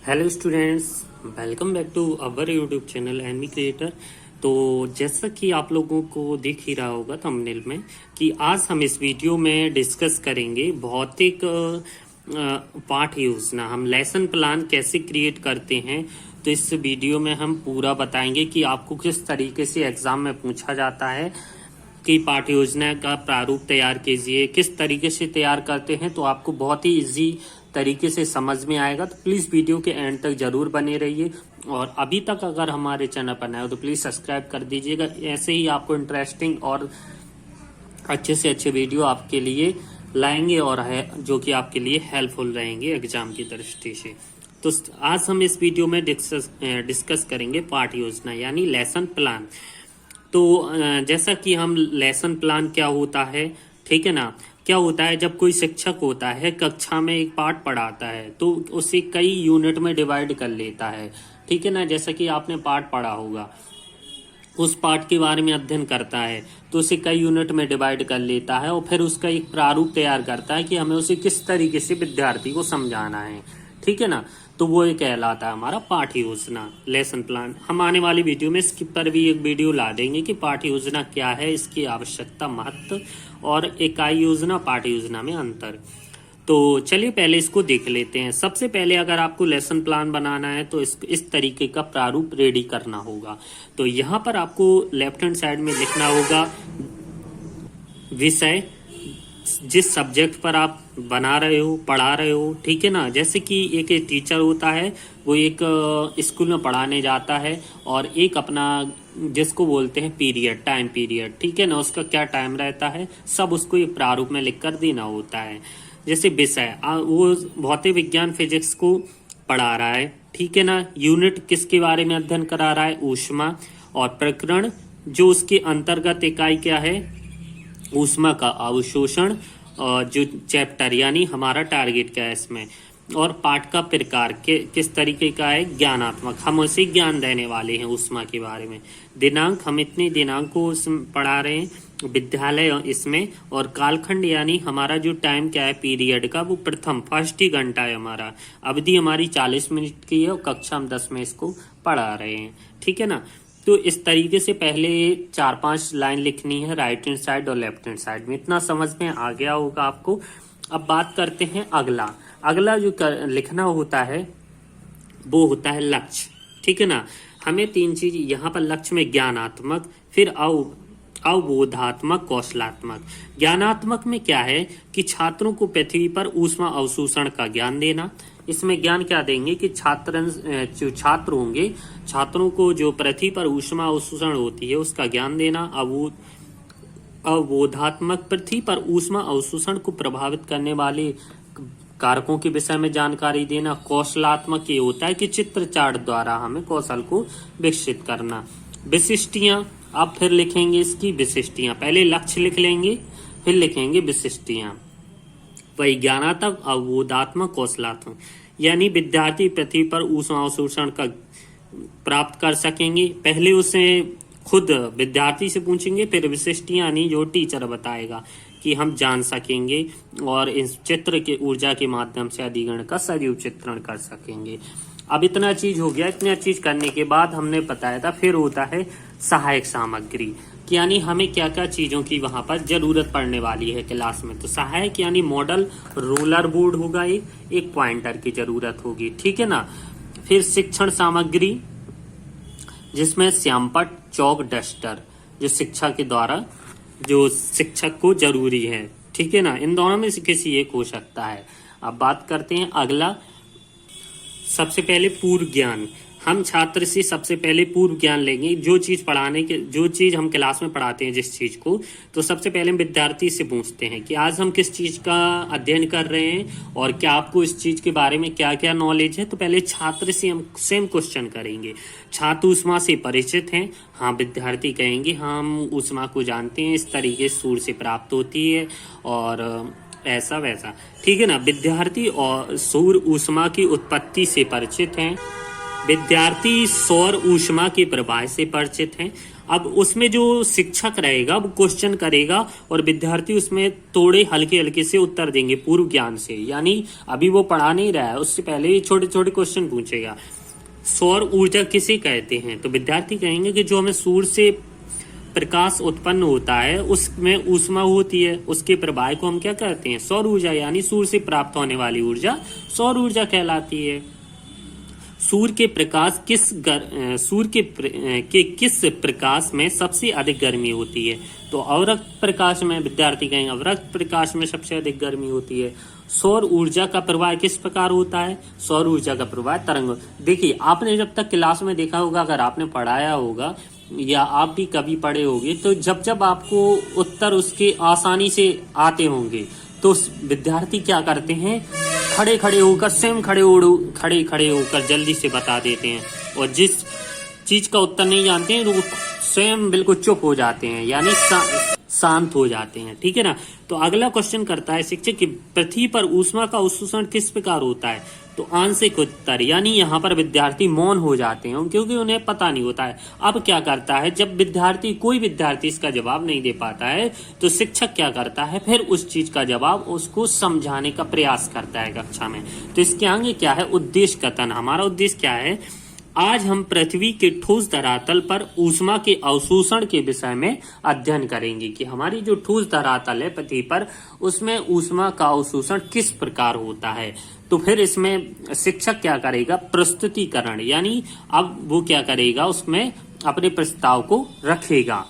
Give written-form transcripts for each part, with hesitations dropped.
Hello students, welcome back to our YouTube channel NV creator. तो जैसा कि आप लोगों को दिख ही रहा होगा थंबनेल में कि आज हम इस वीडियो में डिस्कस करेंगे भौतिक पाठ योजना। हम लेसन प्लान कैसे क्रिएट करते हैं, तो इस वीडियो में हम पूरा बताएंगे कि आपको किस तरीके से एग्जाम में पूछा जाता है कि पाठ्य योजना का प्रारूप तैयार कीजिए, किस तरीके से तैयार करते हैं, तो आपको बहुत ही इजी तरीके से समझ में आएगा। तो प्लीज वीडियो के एंड तक जरूर बने रहिए और अभी तक अगर हमारे चैनल पर नए हो तो प्लीज सब्सक्राइब कर दीजिएगा। ऐसे ही आपको इंटरेस्टिंग और अच्छे से अच्छे वीडियो आपके लिए लाएंगे और है जो कि आपके लिए हेल्पफुल रहेंगे एग्जाम की दृष्टि से। तो आज हम इस वीडियो में डिस्कस करेंगे पाठ्य योजना यानी लेसन प्लान। तो जैसा कि हम लेसन प्लान क्या होता है, ठीक है ना, क्या होता है जब कोई शिक्षक होता है कक्षा में एक पाठ पढ़ाता है तो उसे कई यूनिट में डिवाइड कर लेता है, ठीक है ना। जैसा कि आपने पाठ पढ़ा होगा, उस पाठ के बारे में अध्ययन करता है तो उसे कई यूनिट में डिवाइड कर लेता है और फिर उसका एक प्रारूप तैयार करता है कि हमें उसे किस तरीके से विद्यार्थी को समझाना है, ठीक है ना। तो वो एक कहलाता है हमारा पाठ्य योजना, लेसन प्लान। हम आने वाली वीडियो में इसके पर भी एक वीडियो ला देंगे कि पाठ्य योजना क्या है, इसकी आवश्यकता, महत्व और इकाई योजना पाठ्य योजना में अंतर। तो चलिए पहले इसको देख लेते हैं। सबसे पहले अगर आपको लेसन प्लान बनाना है तो इस तरीके का प्रारूप रेडी करना होगा। तो यहाँ पर आपको लेफ्ट हैंड साइड में लिखना होगा विषय, जिस सब्जेक्ट पर आप बना रहे हो, पढ़ा रहे हो, ठीक है ना। जैसे कि एक टीचर होता है, वो एक स्कूल में पढ़ाने जाता है और एक अपना जिसको बोलते हैं पीरियड, टाइम पीरियड, ठीक है ना, उसका क्या टाइम रहता है, सब उसको एक प्रारूप में लिख कर देना होता है। जैसे विषय, वो भौतिक विज्ञान फिजिक्स को पढ़ा रहा है, ठीक है ना। यूनिट किसके बारे में अध्ययन करा रहा है, ऊष्मा। और प्रकरण जो उसके अंतर्गत इकाई क्या है, ऊष्मा का अवशोषण। जो चैप्टर यानी हमारा टारगेट क्या है इसमें, और पाठ का प्रकार के किस तरीके का है, ज्ञानात्मक, हम उसे ज्ञान देने वाले हैं ऊष्मा के बारे में। दिनांक, हम इतने दिनांक को पढ़ा रहे हैं, विद्यालय इसमें, और कालखंड यानी हमारा जो टाइम क्या है पीरियड का, वो प्रथम फर्स्ट ही घंटा है हमारा। अवधि हमारी 40 मिनट की है और कक्षा हम 10 में इसको पढ़ा रहे हैं, ठीक है ना। तो इस तरीके से पहले 4-5 लाइन लिखनी है राइट हैंड साइड और लेफ्ट हैंड साइड में। इतना समझ में आ गया होगा आपको। अब बात करते हैं अगला जो लिखना होता है वो होता है लक्ष्य, ठीक है ना। हमें 3 चीज यहाँ पर लक्ष्य में, ज्ञानात्मक, फिर अवबोधात्मक, कौशलात्मक। ज्ञानात्मक में क्या है कि छात्रों को पृथ्वी पर ऊष्मा अवशोषण का ज्ञान देना। इसमें ज्ञान क्या देंगे कि जो छात्र होंगे, छात्रों को जो पृथ्वी पर ऊष्मा अवशोषण होती है उसका ज्ञान देना। अवबोधात्मक, पृथ्वी पर ऊष्मा अवशोषण को प्रभावित करने वाले कारकों के विषय में जानकारी देना। कौशलात्मक ये होता है कि चित्र चार्ट द्वारा हमें कौशल को विकसित करना। विशिष्टियां, आप फिर लिखेंगे इसकी विशिष्टियां, पहले लक्ष्य लिख लेंगे फिर लिखेंगे विशिष्टियां। वही ज्ञानात्मक, अवबोधात्मक, कौशलात्मक, यानी विद्यार्थी पृथ्वी पर ऊष्मा अवशोषण का प्राप्त कर सकेंगे। पहले उसे खुद विद्यार्थी से पूछेंगे, फिर विशिष्टियां यानी जो टीचर बताएगा कि हम जान सकेंगे और इस चित्र के ऊर्जा के माध्यम से अधिगण का सजीव चित्रण कर सकेंगे। अब इतना चीज हो गया। इतना चीज करने के बाद हमने बताया था फिर होता है सहायक सामग्री, यानी हमें क्या क्या चीजों की वहां पर जरूरत पड़ने वाली है क्लास में। तो सहायक यानी मॉडल, रोलर बोर्ड होगा, एक पॉइंटर की जरूरत होगी, ठीक है ना। फिर शिक्षण सामग्री जिसमें श्यामपट, चौक, डस्टर, जो शिक्षा के द्वारा जो शिक्षक को जरूरी है, ठीक है ना। इन दोनों में से किसी एक हो सकता है। अब बात करते हैं अगला। सबसे पहले पूर्व ज्ञान, हम छात्र से सबसे पहले पूर्व ज्ञान लेंगे। जो चीज हम क्लास में पढ़ाते हैं जिस चीज को, तो सबसे पहले हम विद्यार्थी से पूछते हैं कि आज हम किस चीज का अध्ययन कर रहे हैं और क्या आपको इस चीज के बारे में क्या क्या नॉलेज है। तो पहले छात्र से हम सेम क्वेश्चन करेंगे। छात्र ऊष्मा से परिचित हैं, हाँ, विद्यार्थी कहेंगे हम ऊष्मा को जानते हैं, इस तरीके से सूर्य से प्राप्त होती है और ऐसा वैसा, ठीक है ना। विद्यार्थी और सौर ऊष्मा की उत्पत्ति से परिचित हैं। विद्यार्थी सौर ऊष्मा के प्रवाह से परिचित हैं। अब उसमें जो शिक्षक रहेगा वो क्वेश्चन करेगा और विद्यार्थी उसमें थोड़े हल्के हल्के से उत्तर देंगे पूर्व ज्ञान से, यानी अभी वो पढ़ा नहीं रहा है, उससे पहले ही छोटे छोटे क्वेश्चन पूछेगा। सौर ऊर्जा किसे कहते हैं? तो विद्यार्थी कहेंगे कि जो हमें सूर्य से प्रकाश उत्पन्न होता है उसमें ऊष्मा होती है, उसके प्रवाह को हम क्या कहते हैं? सौर ऊर्जा, यानी सूर्य से प्राप्त होने वाली ऊर्जा सौर ऊर्जा कहलाती है। सूर्य के प्रकाश के किस प्रकाश में सबसे अधिक गर्मी होती है? तो अवरक्त प्रकाश में। विद्यार्थी कहेंगे अवरक्त प्रकाश में सबसे अधिक गर्मी होती है। सौर ऊर्जा का प्रवाह किस प्रकार होता है? सौर ऊर्जा का प्रवाह तरंग। देखिए, आपने जब तक क्लास में देखा होगा, अगर आपने पढ़ाया होगा या आप भी कभी पढ़े होंगे, तो जब जब आपको उत्तर उसके आसानी से आते होंगे तो विद्यार्थी क्या करते हैं? खड़े खड़े होकर, स्वयं खड़े खड़े होकर जल्दी से बता देते हैं, और जिस चीज का उत्तर नहीं जानते हैं वो स्वयं बिल्कुल चुप हो जाते हैं, यानी शांत हो जाते हैं। ठीक है ना। तो अगला क्वेश्चन करता है शिक्षक कि पृथ्वी पर ऊष्मा का अवशोषण किस प्रकार होता है? तो आंशिक उत्तर, यानी यहाँ पर विद्यार्थी मौन हो जाते हैं क्योंकि उन्हें पता नहीं होता है। अब क्या करता है, जब कोई विद्यार्थी इसका जवाब नहीं दे पाता है तो शिक्षक क्या करता है, फिर उस चीज का जवाब उसको समझाने का प्रयास करता है कक्षा में। तो इसके आगे क्या है? उद्देश्य कथन। हमारा उद्देश्य क्या है? आज हम पृथ्वी के ठोस धरातल पर ऊष्मा के अवशोषण के विषय में अध्ययन करेंगे कि हमारी जो ठोस धरातल है पृथ्वी पर, उसमें ऊष्मा का अवशोषण किस प्रकार होता है। तो फिर इसमें शिक्षक क्या करेगा? प्रस्तुतिकरण, यानी अब वो क्या करेगा, उसमें अपने प्रस्ताव को रखेगा।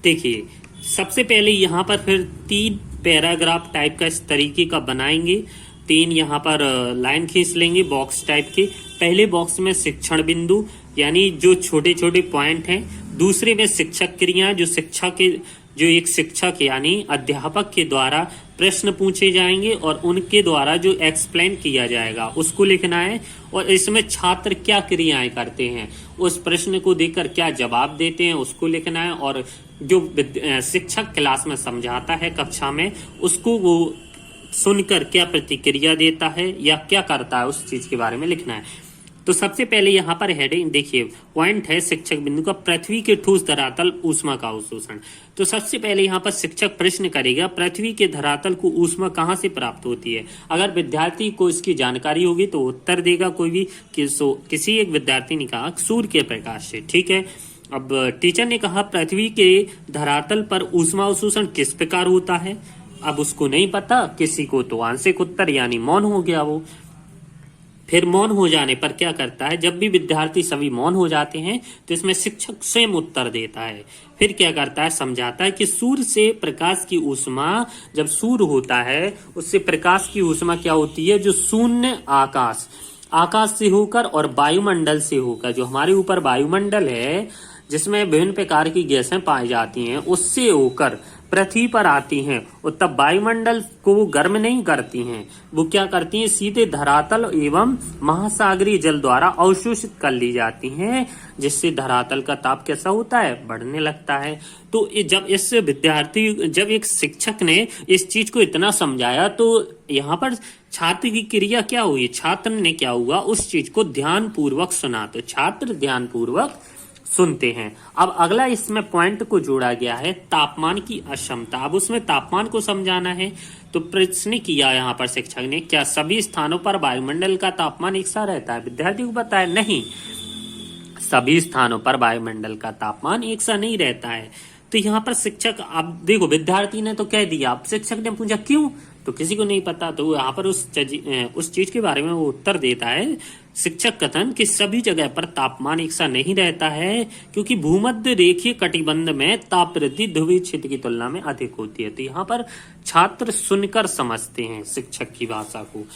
देखिए, सबसे पहले यहाँ पर फिर 3 पैराग्राफ टाइप का इस तरीके का बनाएंगे। 3 यहाँ पर लाइन खींच लेंगे बॉक्स टाइप के। पहले बॉक्स में शिक्षण बिंदु, यानी जो छोटे छोटे पॉइंट हैं। दूसरे में शिक्षक क्रिया, जो एक शिक्षक यानी अध्यापक के द्वारा प्रश्न पूछे जाएंगे और उनके द्वारा जो एक्सप्लेन किया जाएगा उसको लिखना है। और इसमें छात्र क्या क्रियाएं करते हैं, उस प्रश्न को देखकर क्या जवाब देते हैं उसको लिखना है। और जो शिक्षक क्लास में समझाता है कक्षा में, उसको वो सुनकर क्या प्रतिक्रिया देता है या क्या करता है उस चीज के बारे में लिखना है। तो सबसे पहले यहाँ पर हेडिंग देखिए, पॉइंट है शिक्षक बिंदु का, पृथ्वी के ठोस धरातल ऊष्मा का अवशोषण। तो सबसे पहले यहाँ पर शिक्षक प्रश्न करेगा, पृथ्वी के धरातल को ऊष्मा कहाँ से प्राप्त होती है? अगर विद्यार्थी को इसकी जानकारी होगी तो उत्तर देगा कोई भी। किसी एक विद्यार्थी ने कहा सूर्य के प्रकाश से। ठीक है। अब टीचर ने कहा पृथ्वी के धरातल पर ऊष्मा अवशोषण किस प्रकार होता है? अब उसको नहीं पता किसी को, तो आंशिक उत्तर यानी मौन हो गया वो। फिर मौन हो जाने पर क्या करता है, जब भी विद्यार्थी सभी मौन हो जाते हैं तो इसमें शिक्षक स्वयं उत्तर देता है। फिर क्या करता है, समझाता है कि सूर्य से प्रकाश की ऊष्मा, जब सूर्य होता है उससे प्रकाश की ऊष्मा क्या होती है, जो शून्य आकाश से होकर और वायुमंडल से होकर, जो हमारे ऊपर वायुमंडल है जिसमें विभिन्न प्रकार की गैसें पाई जाती हैं, उससे होकर पृथ्वी पर आती हैं। और तब वायुमंडल को वो गर्म नहीं करती हैं, वो क्या करती हैं, सीधे धरातल एवं महासागरीय जल द्वारा अवशोषित कर ली जाती हैं, जिससे धरातल का ताप कैसा होता है, बढ़ने लगता है। तो जब एक शिक्षक ने इस चीज को इतना समझाया तो यहाँ पर छात्र की क्रिया क्या हुई, छात्र ने क्या हुआ, उस चीज को ध्यान पूर्वक सुना। तो छात्र ध्यान पूर्वक सुनते हैं। अब अगला इसमें पॉइंट को जोड़ा गया है तापमान की अक्षमता। अब उसमें तापमान को समझाना है। तो प्रश्न किया यहाँ पर शिक्षक ने, क्या सभी स्थानों पर वायुमंडल का तापमान एक सा रहता है? विद्यार्थी को पता है नहीं, सभी स्थानों पर वायुमंडल का तापमान एक सा नहीं रहता है। तो यहाँ पर शिक्षक, अब देखो विद्यार्थी ने तो कह दिया, अब शिक्षक ने पूछा क्यों, तो किसी को नहीं पता। तो यहाँ पर उस चीज के बारे में वो उत्तर देता है शिक्षक कथन कि सभी जगह पर तापमान एक सा नहीं रहता है, क्योंकि भूमध्य रेखीय कटिबंध में ताप वृद्धि ध्रुवीय क्षेत्र की तुलना में अधिक होती है। तो यहाँ पर छात्र सुनकर समझते हैं शिक्षक की भाषा को।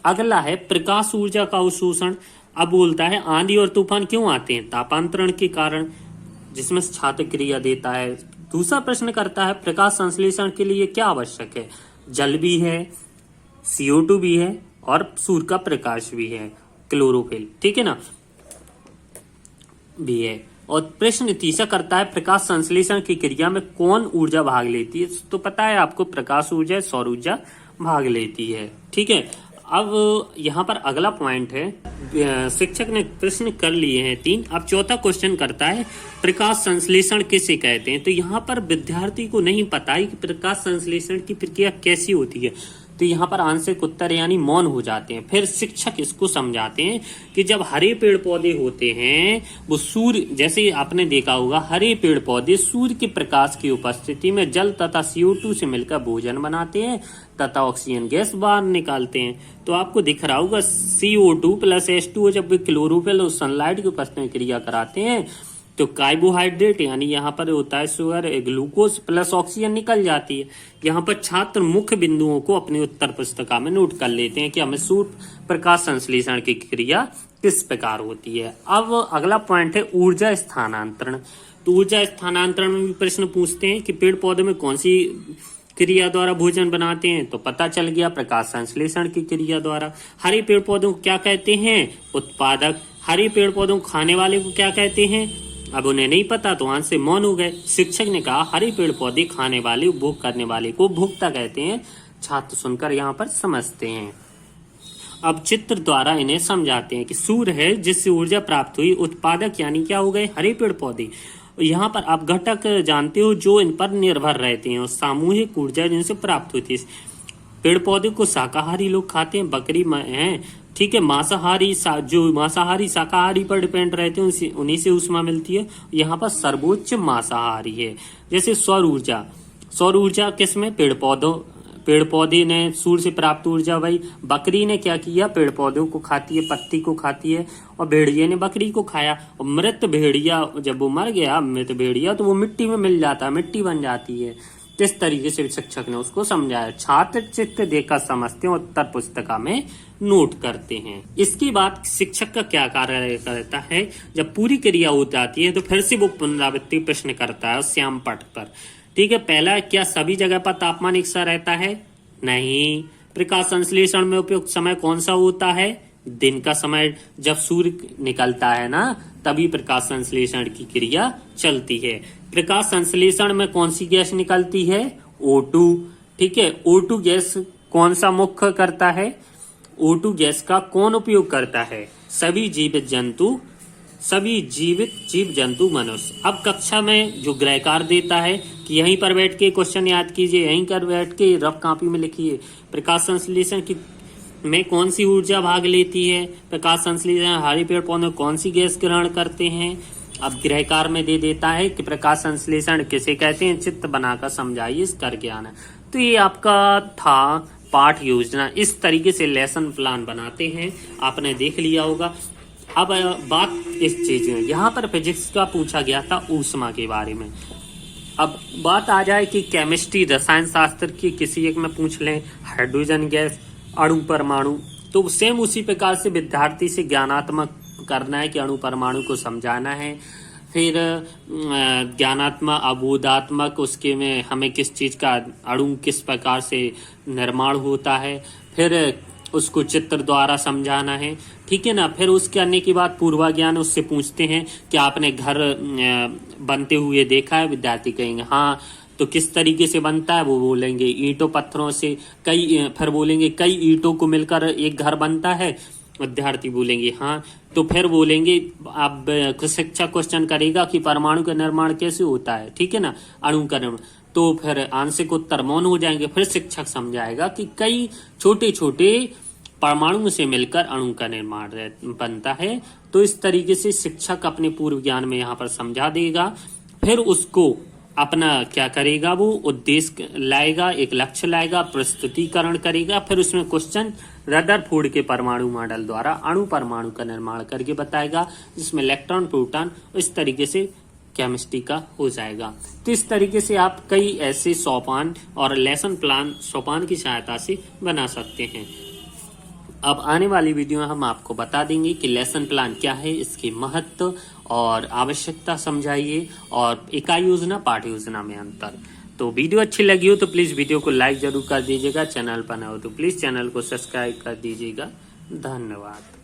अगला है प्रकाश ऊर्जा का अवशोषण। अब बोलता है आंधी और तूफान क्यों आते हैं? तापांतरण के कारण, जिसमें छात्र क्रिया देता है। दूसरा प्रश्न करता है प्रकाश संश्लेषण के लिए क्या आवश्यक है? जल भी है, CO2 भी है और सूर्य का प्रकाश भी है, क्लोरोफिल, ठीक है ना, भी है। और प्रश्न तीसरा करता है प्रकाश संश्लेषण की क्रिया में कौन ऊर्जा भाग लेती है? तो पता है आपको, प्रकाश ऊर्जा, सौर ऊर्जा भाग लेती है। ठीक है। अब यहाँ पर अगला पॉइंट है, शिक्षक ने प्रश्न कर लिए हैं 3। अब चौथा क्वेश्चन करता है प्रकाश संश्लेषण किसे कहते हैं। तो यहाँ पर विद्यार्थी को नहीं पता है कि प्रकाश संश्लेषण की प्रक्रिया कैसी होती है, तो यहाँ पर आंशिक उत्तर यानी मौन हो जाते हैं। फिर शिक्षक इसको समझाते हैं कि जब हरे पेड़ पौधे होते हैं वो सूर्य, जैसे आपने देखा होगा हरे पेड़ पौधे सूर्य के प्रकाश की उपस्थिति में जल तथा CO2 से मिलकर भोजन बनाते हैं तथा ऑक्सीजन गैस बाहर निकालते हैं। तो आपको दिख रहा होगा CO2 प्लस H2O जब वे क्लोरोफिल और सनलाइट की उपस्थिति में क्रिया कराते हैं तो कार्बोहाइड्रेट यानी यहाँ पर होता है शुगर, ग्लूकोज प्लस ऑक्सीजन निकल जाती है। यहाँ पर छात्र मुख्य बिंदुओं को अपनी उत्तर पुस्तिका में नोट कर लेते हैं कि हमें सूर्य प्रकाश संश्लेषण की क्रिया किस प्रकार होती है। अब अगला पॉइंट है ऊर्जा स्थानांतरण। तो ऊर्जा स्थानांतरण में भी प्रश्न पूछते हैं कि पेड़ पौधे में कौन सी क्रिया द्वारा भोजन बनाते हैं, तो पता चल गया प्रकाश संश्लेषण की क्रिया द्वारा। हरे पेड़ पौधों को क्या कहते हैं, उत्पादक। हरे पेड़ पौधों को खाने वाले को क्या कहते हैं, अब उन्हें नहीं पता तो वहां से मौन हो गए। शिक्षक ने कहा हरे पेड़ पौधे खाने वाले, उपभोग करने वाले को भोक्ता कहते हैं। छात्र सुनकर यहाँ पर समझते हैं। अब चित्र द्वारा इन्हें समझाते हैं कि सूर्य है जिससे ऊर्जा प्राप्त हुई, उत्पादक यानी क्या हो गए हरे पेड़ पौधे। यहाँ पर आप घटक जानते हो जो इन पर निर्भर रहते हैं, और सामूहिक ऊर्जा जिनसे प्राप्त होती है। पेड़ पौधे को शाकाहारी लोग खाते हैं, बकरी है, ठीक है। मांसाहारी जो मांसाहारी शाकाहारी पर डिपेंड रहते हैं उन्हीं से ऊष्मा मिलती है। यहाँ पर सर्वोच्च मांसाहारी है। जैसे सौर ऊर्जा, सौर ऊर्जा किसमें, पेड़ पौधे ने सूर्य से प्राप्त ऊर्जा भाई। बकरी ने क्या किया, पेड़ पौधों को खाती है, पत्ती को खाती है, और भेड़िए ने बकरी को खाया। और मृत भेड़िया जब वो मर गया, मृत भेड़िया, तो वो मिट्टी में मिल जाता है, मिट्टी बन जाती है। किस तरीके से शिक्षक ने उसको समझाया। छात्र चित्र देखकर समझते हैं, उत्तर पुस्तिका में नोट करते हैं। इसके बाद शिक्षक का क्या कार्य रहता है, जब पूरी क्रिया हो जाती है तो फिर से वो पुनरावृत्ति प्रश्न करता है श्याम पट पर, ठीक है। पहला, क्या सभी जगह पर तापमान एक सा रहता है, नहीं। प्रकाश संश्लेषण में उपयुक्त समय कौन सा होता है, दिन का समय, जब सूर्य निकलता है ना तभी प्रकाश संश्लेषण की क्रिया चलती है। प्रकाश संश्लेषण में कौन सी गैस निकलती है, O2, ठीक है। O2 गैस कौन सा मुख्य करता है, O2 गैस का कौन उपयोग करता है, सभी जीवित जीव जंतु मनुष्य। अब कक्षा में जो गृहकार देता है कि यहीं पर बैठ के क्वेश्चन याद कीजिए, यहीं पर बैठ के रफ कॉपी में लिखिए। प्रकाश संश्लेषण की में कौन सी ऊर्जा भाग लेती है, प्रकाश संश्लेषण हरे पेड़ पौधे कौन सी गैस ग्रहण करते हैं। अब गृहकार में दे देता है कि प्रकाश संश्लेषण किसे कहते हैं, चित्र बनाकर समझाइए, इस करके आना। तो ये आपका था पाठ योजना। इस तरीके से लेसन प्लान बनाते हैं, आपने देख लिया होगा। अब बात इस चीज में, यहाँ पर फिजिक्स का पूछा गया था ऊष्मा के बारे में। अब बात आ जाए कि केमिस्ट्री रसायन शास्त्र की किसी एक में पूछ लें, हाइड्रोजन गैस, अणु परमाणु, तो सेम उसी प्रकार से विद्यार्थी से ज्ञानात्मक करना है कि अणु परमाणु को समझाना है। फिर ज्ञानात्मक अबोधात्मक उसके में हमें किस चीज का अणु किस प्रकार से निर्माण होता है, फिर उसको चित्र द्वारा समझाना है, ठीक है ना। फिर उसके आने के बाद पूर्वा ज्ञान उससे पूछते हैं कि आपने घर बनते हुए देखा है, विद्यार्थी कहेंगे हाँ, तो किस तरीके से बनता है, वो बोलेंगे ईंटों पत्थरों से, फिर बोलेंगे कई ईंटों को मिलकर एक घर बनता है, विद्यार्थी बोलेंगे हाँ। तो फिर बोलेंगे अब शिक्षक क्वेश्चन करेगा कि परमाणु का निर्माण कैसे होता है, ठीक है ना, अणु का निर्माण, तो फिर आंशिक उत्तर मौन हो जाएंगे। फिर शिक्षक समझाएगा कि कई छोटे छोटे परमाणु से मिलकर अणु का निर्माण बनता है। तो इस तरीके से शिक्षक अपने पूर्व ज्ञान में यहाँ पर समझा देगा। फिर उसको अपना क्या करेगा, वो उद्देश्य लाएगा, एक लक्ष्य लाएगा, प्रस्तुतिकरण करेगा, फिर उसमें क्वेश्चन रदरफोर्ड के परमाणु मॉडल द्वारा अणु परमाणु का निर्माण करके बताएगा, जिसमें इलेक्ट्रॉन प्रोटॉन, इस तरीके से केमिस्ट्री का हो जाएगा। तो इस तरीके से आप कई ऐसे सोपान और लेसन प्लान सोपान की सहायता से बना सकते हैं। अब आने वाली वीडियो में हम आपको बता देंगे कि लेसन प्लान क्या है, इसके महत्व और आवश्यकता समझाइए, और इकाई योजना पाठ योजना में अंतर। तो वीडियो अच्छी लगी हो तो प्लीज वीडियो को लाइक जरूर कर दीजिएगा, चैनल पर नए हो तो प्लीज चैनल को सब्सक्राइब कर दीजिएगा। धन्यवाद।